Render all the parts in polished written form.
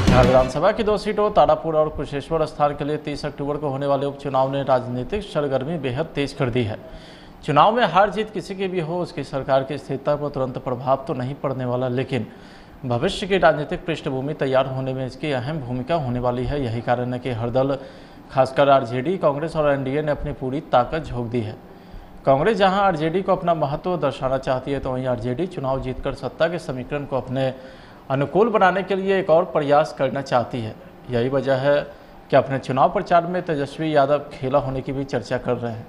बिहार विधानसभा की 2 सीटों तारापुर और कुशेश्वर स्थान के लिए 30 अक्टूबर को होने वाले उपचुनाव ने राजनीतिक सरगर्मी बेहद तेज कर दी है। चुनाव में हार जीत किसी की भी हो, उसकी सरकार की स्थिरता पर तुरंत प्रभाव तो नहीं पड़ने वाला, लेकिन भविष्य की राजनीतिक पृष्ठभूमि तैयार होने में इसकी अहम भूमिका होने वाली है। यही कारण है कि हर दल, खासकर आरजेडी, कांग्रेस और एनडीए ने अपनी पूरी ताकत झोंक दी है। कांग्रेस जहां आरजेडी को अपना महत्व दर्शाना चाहती है, तो वहीं आरजेडी चुनाव जीतकर सत्ता के समीकरण को अपने अनुकूल बनाने के लिए एक और प्रयास करना चाहती है। यही वजह है कि अपने चुनाव प्रचार में तेजस्वी यादव खेला होने की भी चर्चा कर रहे हैं।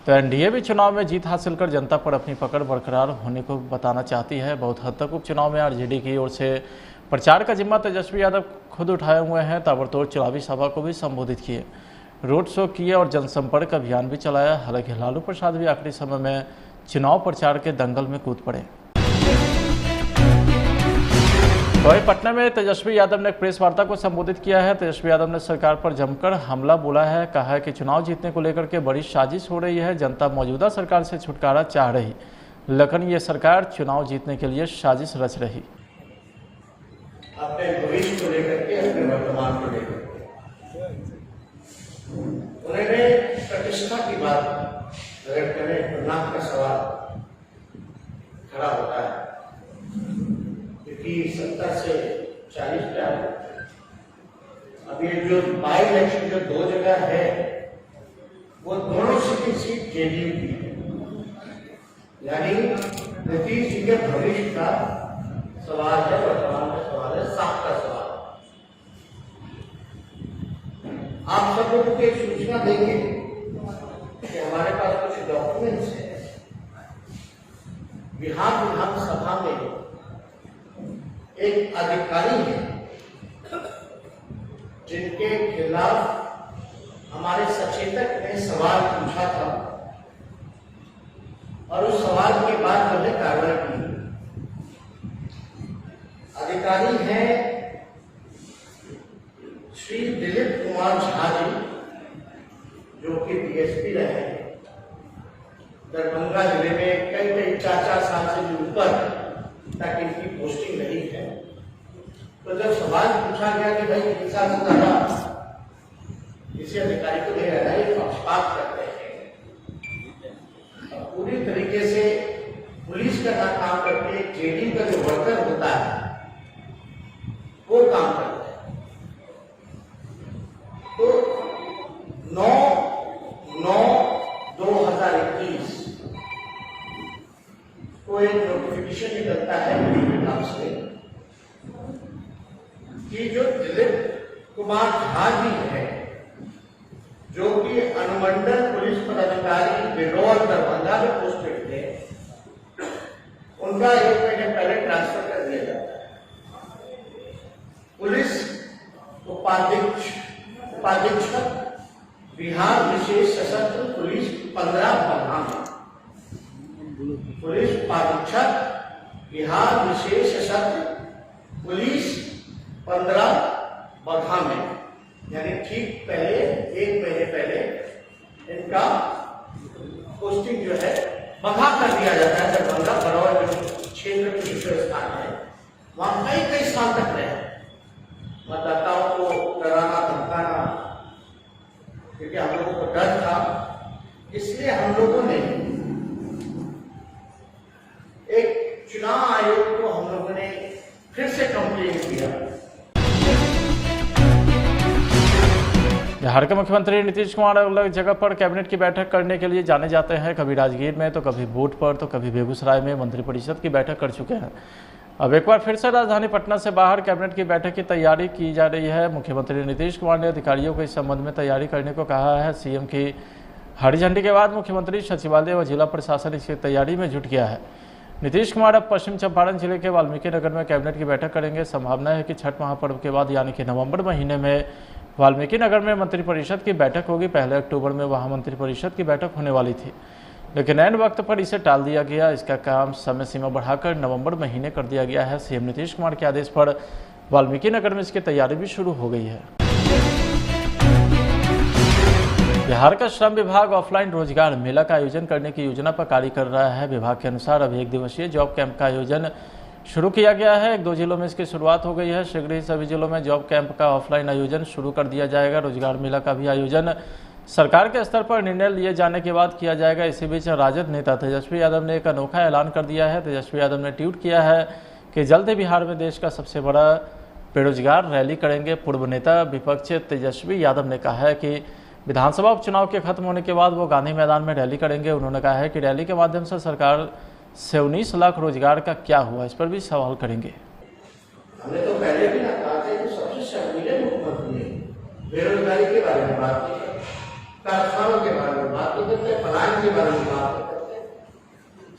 तो एनडीए भी चुनाव में जीत हासिल कर जनता पर अपनी पकड़ बरकरार होने को बताना चाहती है। बहुत हद तक उपचुनाव में आरजेडी की ओर से प्रचार का जिम्मा तेजस्वी यादव खुद उठाए हुए हैं। ताबड़तोड़ चुनावी सभा को भी संबोधित किए, रोड शो किए और जनसंपर्क अभियान भी चलाया। हालांकि लालू प्रसाद भी आखिरी समय में चुनाव प्रचार के दंगल में कूद पड़े। वहीं पटना में तेजस्वी यादव ने एक प्रेस वार्ता को संबोधित किया है। तेजस्वी यादव ने सरकार पर जमकर हमला बोला है। कहा है कि चुनाव जीतने को लेकर के बड़ी साजिश हो रही है। जनता मौजूदा सरकार से छुटकारा चाह रही, लेकिन ये सरकार चुनाव जीतने के लिए साजिश रच रही। अपने भविष्य को लेकर के, अपने वर्तमान को लेकर उन्होंने प्रतिष्ठा की बात अगर करें तो नाक का सवाल खड़ा होता है, क्योंकि 70 से 40 पे अब ये जो बाई इलेक्शन जो 2 जगह है, वो दोनों सीट जेडीयू की है। यानी नीतीश जी के भविष्य का सवाल है, वर्तमान का सवाल है, साफ का सवाल। आप सब लोगों को एक सूचना देंगे कि हमारे पास कुछ डॉक्यूमेंट्स हैं। बिहार विधानसभा में एक अधिकारी है जिनके खिलाफ हमारे सचेतक ने सवाल पूछा था और उस सवाल के बाद हमने कार्रवाई की। अधिकारी हैं श्री दिलीप कुमार झा जी, जो कि डीएसपी रहे हैं दरभंगा जिले में कई 4 साल से भी ऊपर तक इनकी पोस्टिंग रही है। तो जब सवाल पूछा गया कि भाई 3 साल से ज्यादा किसी अधिकारी को नहीं रहना, ये पक्षपात कर रहे हैं, पूरी तरीके से पुलिस का काम करके जेडीयू का जो वर्कर होता है वो काम करता है। तो 9/9/2021 को एक नोटिफिकेशन निकलता है मेरे नाम से कि जो दिलीप कुमार झा जी है, जो कि अनुमंडल पुलिस पदाधिकारी बिरौल दरभंगा में पोस्टेड थे, उनका 1 महीने पहले ट्रांसफर कर दिया जाता है। पुलिस उपाधीक्षक बिहार विशेष सशस्त्र पुलिस 15 बगहा में, पुलिस उपाधीक्षक बिहार विशेष सशस्त्र पुलिस 15 बगहा में, यानी ठीक पहले 1 महीने पहले इनका पोस्टिंग जो है बगहा कर दिया जाता है। दरभंगा बरौल क्षेत्र कुशेश्वर स्थान है, वहां कई साल तक रहे, मतदाताओं को डराना धमकाना, क्योंकि हम लोगों को डर था। इसलिए हम लोगों ने एक चुनाव आयोग को हम लोगों ने फिर से कंप्लेन किया। बिहार के मुख्यमंत्री नीतीश कुमार अलग जगह पर कैबिनेट की बैठक करने के लिए जाने जाते हैं। कभी राजगीर में, तो कभी बूथ पर, तो कभी बेगूसराय में मंत्रिपरिषद की बैठक कर चुके हैं। अब एक बार फिर से राजधानी पटना से बाहर कैबिनेट की बैठक की तैयारी की जा रही है। मुख्यमंत्री नीतीश कुमार ने अधिकारियों को इस संबंध में तैयारी करने को कहा है। सीएम की हरी झंडी के बाद मुख्यमंत्री सचिवालय व जिला प्रशासन इसकी तैयारी में जुट गया है। नीतीश कुमार अब पश्चिम चंपारण जिले के वाल्मीकि नगर में कैबिनेट की बैठक करेंगे। संभावना है कि छठ महापर्व के बाद यानी कि नवंबर महीने में वाल्मीकि नगर में मंत्रिपरिषद की बैठक होगी। पहले अक्टूबर में वहां मंत्रिपरिषद की बैठक होने वाली थी, लेकिन ऐन वक्त पर इसे टाल दिया गया। इसका काम समय सीमा बढ़ाकर नवंबर महीने कर दिया गया है। सीएम नीतीश कुमार के आदेश पर वाल्मीकि नगर में इसकी तैयारी भी शुरू हो गई है। बिहार का श्रम विभाग ऑफलाइन रोजगार मेला का आयोजन करने की योजना पर कार्य कर रहा है। विभाग के अनुसार अब 1 दिवसीय जॉब कैंप का आयोजन शुरू किया गया है। 1-2 जिलों में इसकी शुरुआत हो गई है। शीघ्र ही सभी जिलों में जॉब कैंप का ऑफलाइन आयोजन शुरू कर दिया जाएगा। रोजगार मेला का भी आयोजन सरकार के स्तर पर निर्णय लिए जाने के बाद किया जाएगा। इसी बीच राजद नेता तेजस्वी यादव ने एक अनोखा ऐलान कर दिया है। तेजस्वी यादव ने ट्वीट किया है कि जल्द ही बिहार में देश का सबसे बड़ा बेरोजगार रैली करेंगे। पूर्व नेता विपक्ष तेजस्वी यादव ने कहा है कि विधानसभा उपचुनाव के खत्म होने के बाद वो गांधी मैदान में रैली करेंगे। उन्होंने कहा है कि रैली के माध्यम से सरकार से 19 लाख रोजगार का क्या हुआ, इस पर भी सवाल करेंगे। हमने तो पहले भी कहा था कि सबसे शर्मीले मुख्यमंत्री है। बेरोजगारी के बारे में बात नहीं करते, कारखानों के बारे में बात नहीं करते, पलायन के बारे में बात नहीं करते,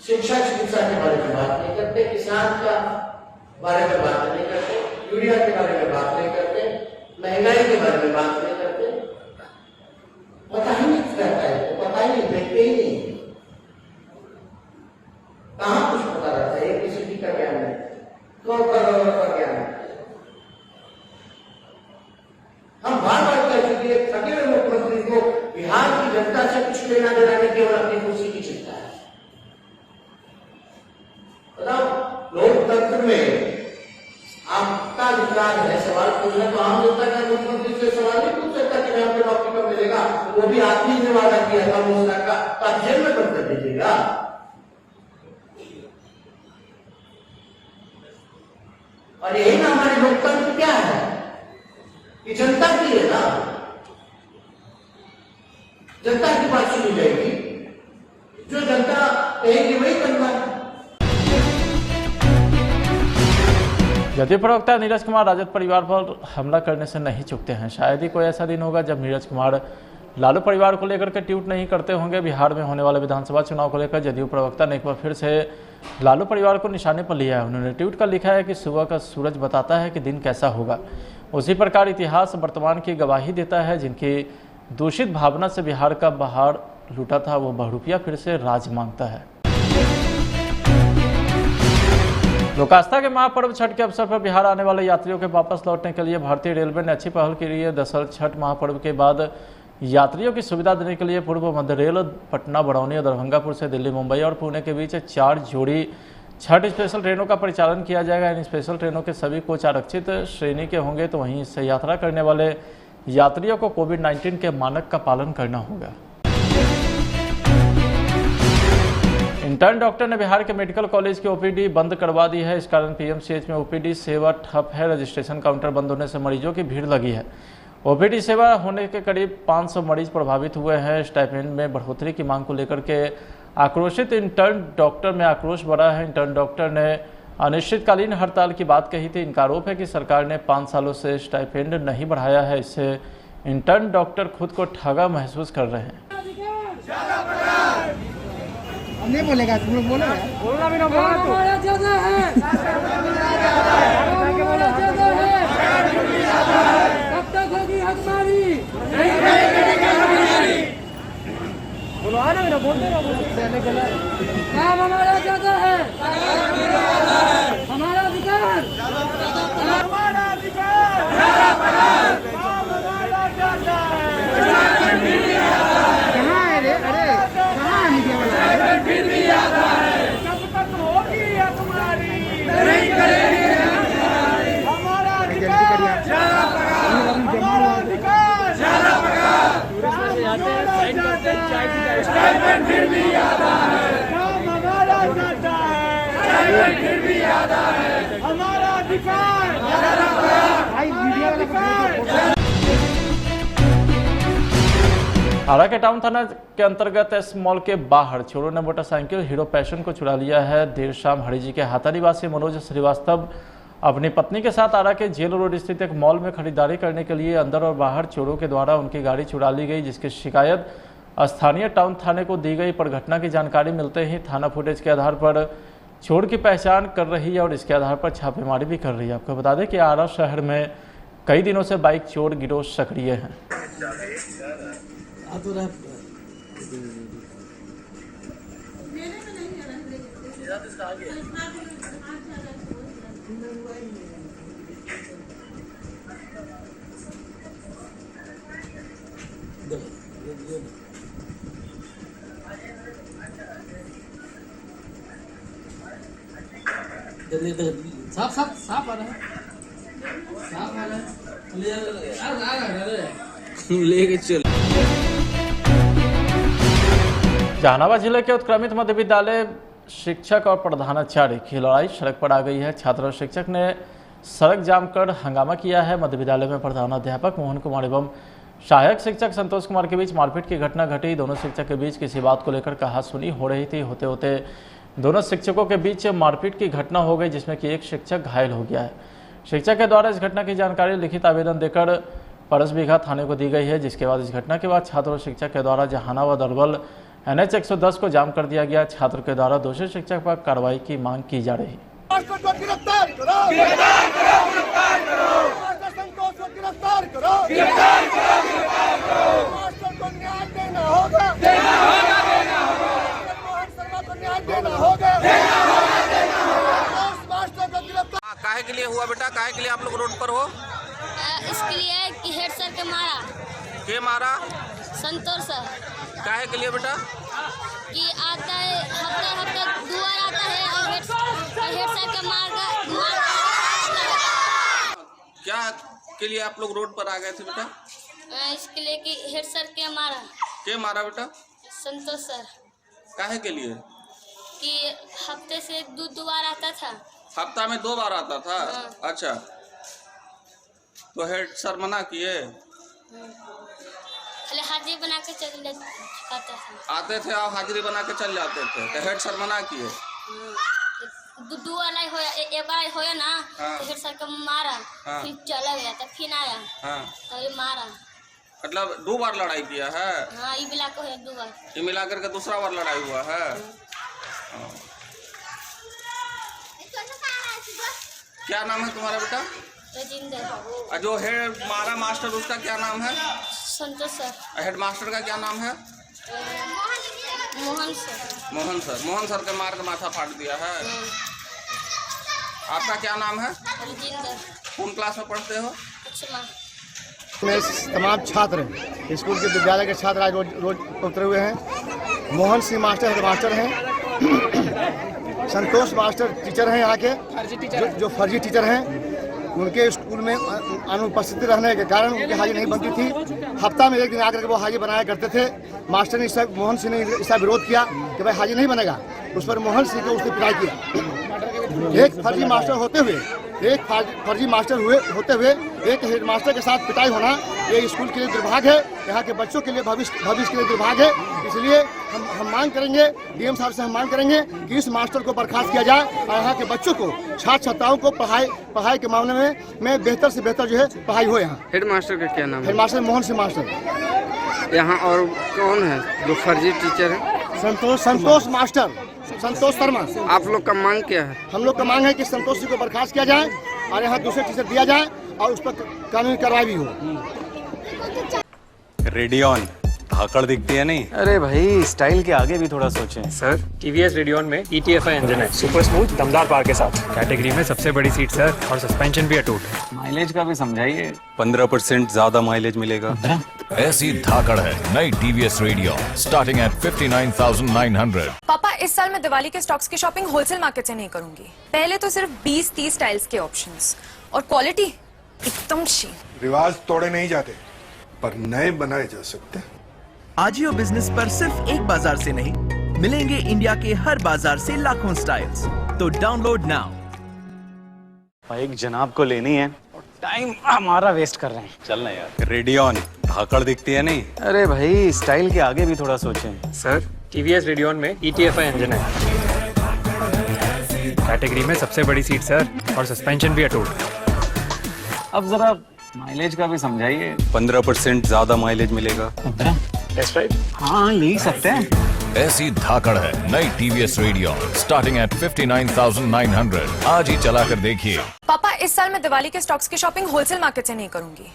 शिक्षा चिकित्सा के बारे में बात नहीं करते, किसान का बारे में बात नहीं करते, यूरिया के बारे में बात नहीं करते, महंगाई के बारे में बात नहीं करते। पता ही नहीं रहता है, तो पता ही नहीं, देखते ही नहीं, कहाँ कुछ पता रहता है। एक किसी का ज्ञान है, कौन का ज्ञान है। हम बार बार कह चुके हैं, थके हुए मुख्यमंत्री को बिहार की जनता से कुछ लेना देना नहीं, केवल अपनी कुर्सी की चिंता है। बताओ, लोकतंत्र में आपका अधिकार है सवाल पूछना, तो आम जनता का मुख्यमंत्री से सवाल नहीं पूछ सकता कि यहाँ पे नौकरी कब मिलेगा। वो भी आदमी ने वादा किया था मोसरा का, तो आप जेल में बंद कर दीजिएगा। और यही ना हमारे लोकतंत्र क्या है कि जनता की है ना, जनता की बात सुनी जाएगी, जो जनता कहेगी वही करना है। जदयू प्रवक्ता नीरज कुमार राजद परिवार पर हमला करने से नहीं चूकते हैं। शायद ही कोई ऐसा दिन होगा जब नीरज कुमार लालू परिवार को लेकर के ट्वीट नहीं करते होंगे। बिहार में होने वाले विधानसभा चुनाव को लेकर जदयू प्रवक्ता ने एक बार फिर से लालू परिवार को निशाने पर लिया है। उन्होंने ट्वीट कर लिखा है कि सुबह का सूरज बताता है कि दिन कैसा होगा, उसी प्रकार इतिहास वर्तमान की गवाही देता है। जिनकी दूषित भावना से बिहार का बहार लूटा था, वो बहुरूपिया फिर से राज मांगता है। लोकास्था के महापर्व छठ के अवसर पर बिहार आने वाले यात्रियों के वापस लौटने के लिए भारतीय रेलवे ने अच्छी पहल की है। दरअसल छठ महापर्व के बाद यात्रियों की सुविधा देने के लिए पूर्व मध्य रेल पटना, बरौनी और दरभंगापुर से दिल्ली, मुंबई और पुणे के बीच 4 जोड़ी छठ स्पेशल ट्रेनों का परिचालन किया जाएगा। इन स्पेशल ट्रेनों के सभी कोच आरक्षित श्रेणी के होंगे, तो वहीं इससे यात्रा करने वाले यात्रियों को कोविड-19 के मानक का पालन करना होगा। इंटर्न डॉक्टर ने बिहार के मेडिकल कॉलेज की ओपीडी बंद करवा दी है। इस कारण पीएमसीएच में ओपीडी सेवा ठप है। रजिस्ट्रेशन काउंटर बंद होने से मरीजों की भीड़ लगी है। ओपीडी सेवा होने के करीब 500 मरीज प्रभावित हुए हैं। स्टाइपेंड में बढ़ोतरी की मांग को लेकर के आक्रोशित इंटर्न डॉक्टर में आक्रोश बढ़ा है। इंटर्न डॉक्टर ने अनिश्चितकालीन हड़ताल की बात कही थी। इनका आरोप है कि सरकार ने 5 सालों से स्टाइपेंड नहीं बढ़ाया है। इससे इंटर्न डॉक्टर खुद को ठगा महसूस कर रहे हैं। नहीं बोलेगा, तुम लोग बोलो यार। बोलना भी ना, बोलना तो हमारा ज्यादा है, हमारा ज्यादा है। कब तक होगी हकमारी? नहीं करेंगे। बोलो आ ना, बोलते रहो, बोलते काम हमारा ज्यादा है, हमारा अधिकार, हमारा अधिकार, कहाँ है रे? अरे कहाँ है मीडिया वाला? आरा के टाउन थाना के अंतर्गत एस मॉल के बाहर चोरों ने मोटरसाइकिल हीरो पैशन को चुरा लिया है। देर शाम हड़ीजी के हाथा निवासी मनोज श्रीवास्तव अपनी पत्नी के साथ आरा के जेल रोड स्थित एक मॉल में खरीदारी करने के लिए अंदर और बाहर चोरों के द्वारा उनकी गाड़ी चुरा ली गई, जिसकी शिकायत स्थानीय टाउन थाने को दी गई। पर घटना की जानकारी मिलते ही थाना फुटेज के आधार पर चोर की पहचान कर रही है और इसके आधार पर छापेमारी भी कर रही है। आपको बता दें कि आरा शहर में कई दिनों से बाइक चोर गिरोह सक्रिय हैं। जल्दी साफ साफ साफ आ रहा है, साफ आ रहा है, लेके चल। जहानाबाद जिले के उत्क्रमित मध्य विद्यालय शिक्षक और प्रधानाचार्य की लड़ाई सड़क पर आ गई है। छात्र और शिक्षक ने सड़क जाम कर हंगामा किया है। मध्य विद्यालय में प्रधानाध्यापक मोहन कुमार एवं सहायक शिक्षक संतोष कुमार के बीच मारपीट की घटना घटी। दोनों शिक्षक के बीच किसी बात को लेकर कहासुनी हो रही थी। होते होते दोनों शिक्षकों के बीच मारपीट की घटना हो गई, जिसमें कि एक शिक्षक घायल हो गया है। शिक्षक के द्वारा इस घटना की जानकारी लिखित आवेदन देकर परसबीघा थाने को दी गई है, जिसके बाद इस घटना के बाद छात्र और शिक्षक के द्वारा जहानाबाद अरवल NH 110 को जाम कर दिया गया। छात्र के द्वारा दोषी शिक्षक पर कार्रवाई की मांग की जा रही है। काहे के लिए हुआ बेटा, काहे के लिए आप लोग रोड पर हो? इसके लिए कि हेड सर के मारा। के मारा? संतोष सर। काहे के लिए बेटा? कि आता है हफ्ते हफ्ते दुआर आता है और हेड सर के मार क्या के लिए आप लोग रोड पर आ गए थे बेटा? इसके लिए कि हेड सर के मारा। के मारा बेटा? संतोष सर। काहे के लिए? कि हफ्ते से दो बार आता था। हफ्ता में 2 बार आता था? हाँ। अच्छा, तो हेड सर मना किए? खाली हाजिरी बना के चल आता था। आते थे और हाजिरी बना के चल जाते थे, तो हेड सर मना किए? दो वाला होया, एक बार होया ना। हाँ। तो हेड सर को मारा। हाँ। फिर चला गया था, फिर आया। हाँ, तो ये मारा। मतलब 2 बार लड़ाई किया है? हाँ, ये मिला को है 2 बार। ये मिला करके दूसरा बार लड़ाई हुआ है। हाँ। क्या नाम है तुम्हारा बेटा? राजेंद्र। और जो हेड मारा मास्टर उसका क्या नाम है? संतोष सर। हेड मास्टर का क्या नाम है? Mohan sir. Mohan sir. Mohan sir के मार के माथा फाड़ दिया है। आपका क्या नाम है? राजेंद्र। कौन क्लास में पढ़ते हो? कुछमा। में तमाम छात्र स्कूल के विद्यालय के छात्र आज रोज उतरे हुए हैं। Mohan Singh master head master हैं। संतोष मास्टर टीचर हैं यहाँ के, जो फर्जी टीचर हैं। उनके स्कूल में अनुपस्थिति रहने के कारण उनकी हाजिरी नहीं बनती थी। हफ्ता में 1 दिन आकर के वो हाजिरी बनाया करते थे। मास्टर ने इसका मोहन सिंह ने इसका विरोध किया कि भाई हाजिरी नहीं बनेगा। उस पर मोहन सिंह को उसने पिटाई किया। एक फर्जी मास्टर होते हुए एक हेड मास्टर के साथ पिटाई होना ये स्कूल के लिए दुर्भाग्य है, यहाँ के बच्चों के लिए भविष्य के लिए दुर्भाग्य है। इसलिए हम मांग करेंगे, डीएम साहब से हम मांग करेंगे कि इस मास्टर को बर्खास्त किया जाए और यहाँ के बच्चों को, छात्र छात्राओं को पढ़ाई के मामले में बेहतर से बेहतर जो है पढ़ाई हो। यहाँ हेड मास्टर का क्या नाम है? Head master Mohan Singh master. यहाँ और कौन है जो फर्जी टीचर है? संतोष मास्टर, संतोष शर्मा। आप लोग का मांग क्या है? हम लोग का मांग है कि संतोष जी को बर्खास्त किया जाए और यहाँ दूसरे टीचर दिया जाए और उस पर कानूनी कार्रवाई भी हो। रेडियन धाकड़ दिखती है नहीं? अरे भाई, स्टाइल के आगे भी थोड़ा सोचें। सर, TVS रेडियन में ETFI इंजन है, सुपर स्मूथ दमदार पावर के साथ। कैटेगरी में सबसे बड़ी सीट सर, और सस्पेंशन भी अटूट है। माइलेज का भी समझाइए। 15% ज्यादा माइलेज मिलेगा। ऐसी धाकड़ है नई TVS रेडियन स्टार्टिंग एट 59,900। पापा, इस साल मैं दिवाली के स्टॉक्स की शॉपिंग होलसेल मार्केट से नहीं करूंगी। पहले तो सिर्फ 20-30 स्टाइल्स के ऑप्शंस और क्वालिटी एकदम शी। रिवाज तोड़े नहीं जाते पर नए बनाए जा सकते। आजियो बिजनेस पर सिर्फ एक बाजार से नहीं, मिलेंगे इंडिया के हर बाजार से लाखों स्टाइल्स। तो डाउनलोड नाउ। बाइक जनाब को लेनी है और टाइम हमारा वेस्ट कर रहे हैं। चलना यार। रेडियन धाकड़ दिखती है नहीं? अरे भाई, स्टाइल के आगे भी थोड़ा सोचें। सर, TVS रेडियन में ETFI इंजन है, कैटेगरी में सबसे बड़ी सीट सर, और सस्पेंशन भी अटूट। अब जरा माइलेज का भी समझाइए। 15% ज्यादा माइलेज मिलेगा। Test drive? हाँ, ले ही सकते हैं। ऐसी धाकड़ है नई TVS रेडियन स्टार्टिंग एट 59,900। आज ही चला कर देखिए। पापा, इस साल मैं दिवाली के स्टॉक्स की शॉपिंग होलसेल मार्केट से नहीं करूंगी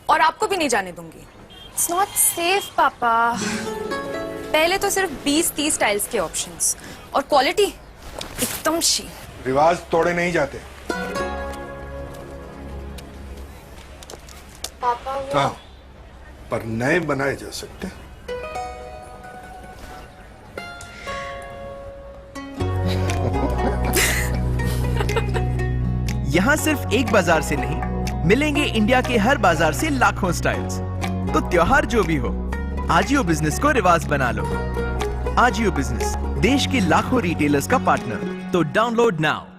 और आपको भी नहीं जाने दूंगी। इट्स नॉट सेफ पापा। पहले तो सिर्फ 20-30 स्टाइल्स के ऑप्शंस और क्वालिटी एकदम शी। रिवाज तोड़े नहीं जाते। पापा, हाँ, पर नए बनाए जा सकते हैं। यहाँ सिर्फ एक बाजार से नहीं, मिलेंगे इंडिया के हर बाजार से लाखों स्टाइल्स। तो त्योहार जो भी हो, आजियो बिजनेस को रिवाज बना लो। आजियो बिजनेस, देश के लाखों रिटेलर्स का पार्टनर। तो डाउनलोड नाउ।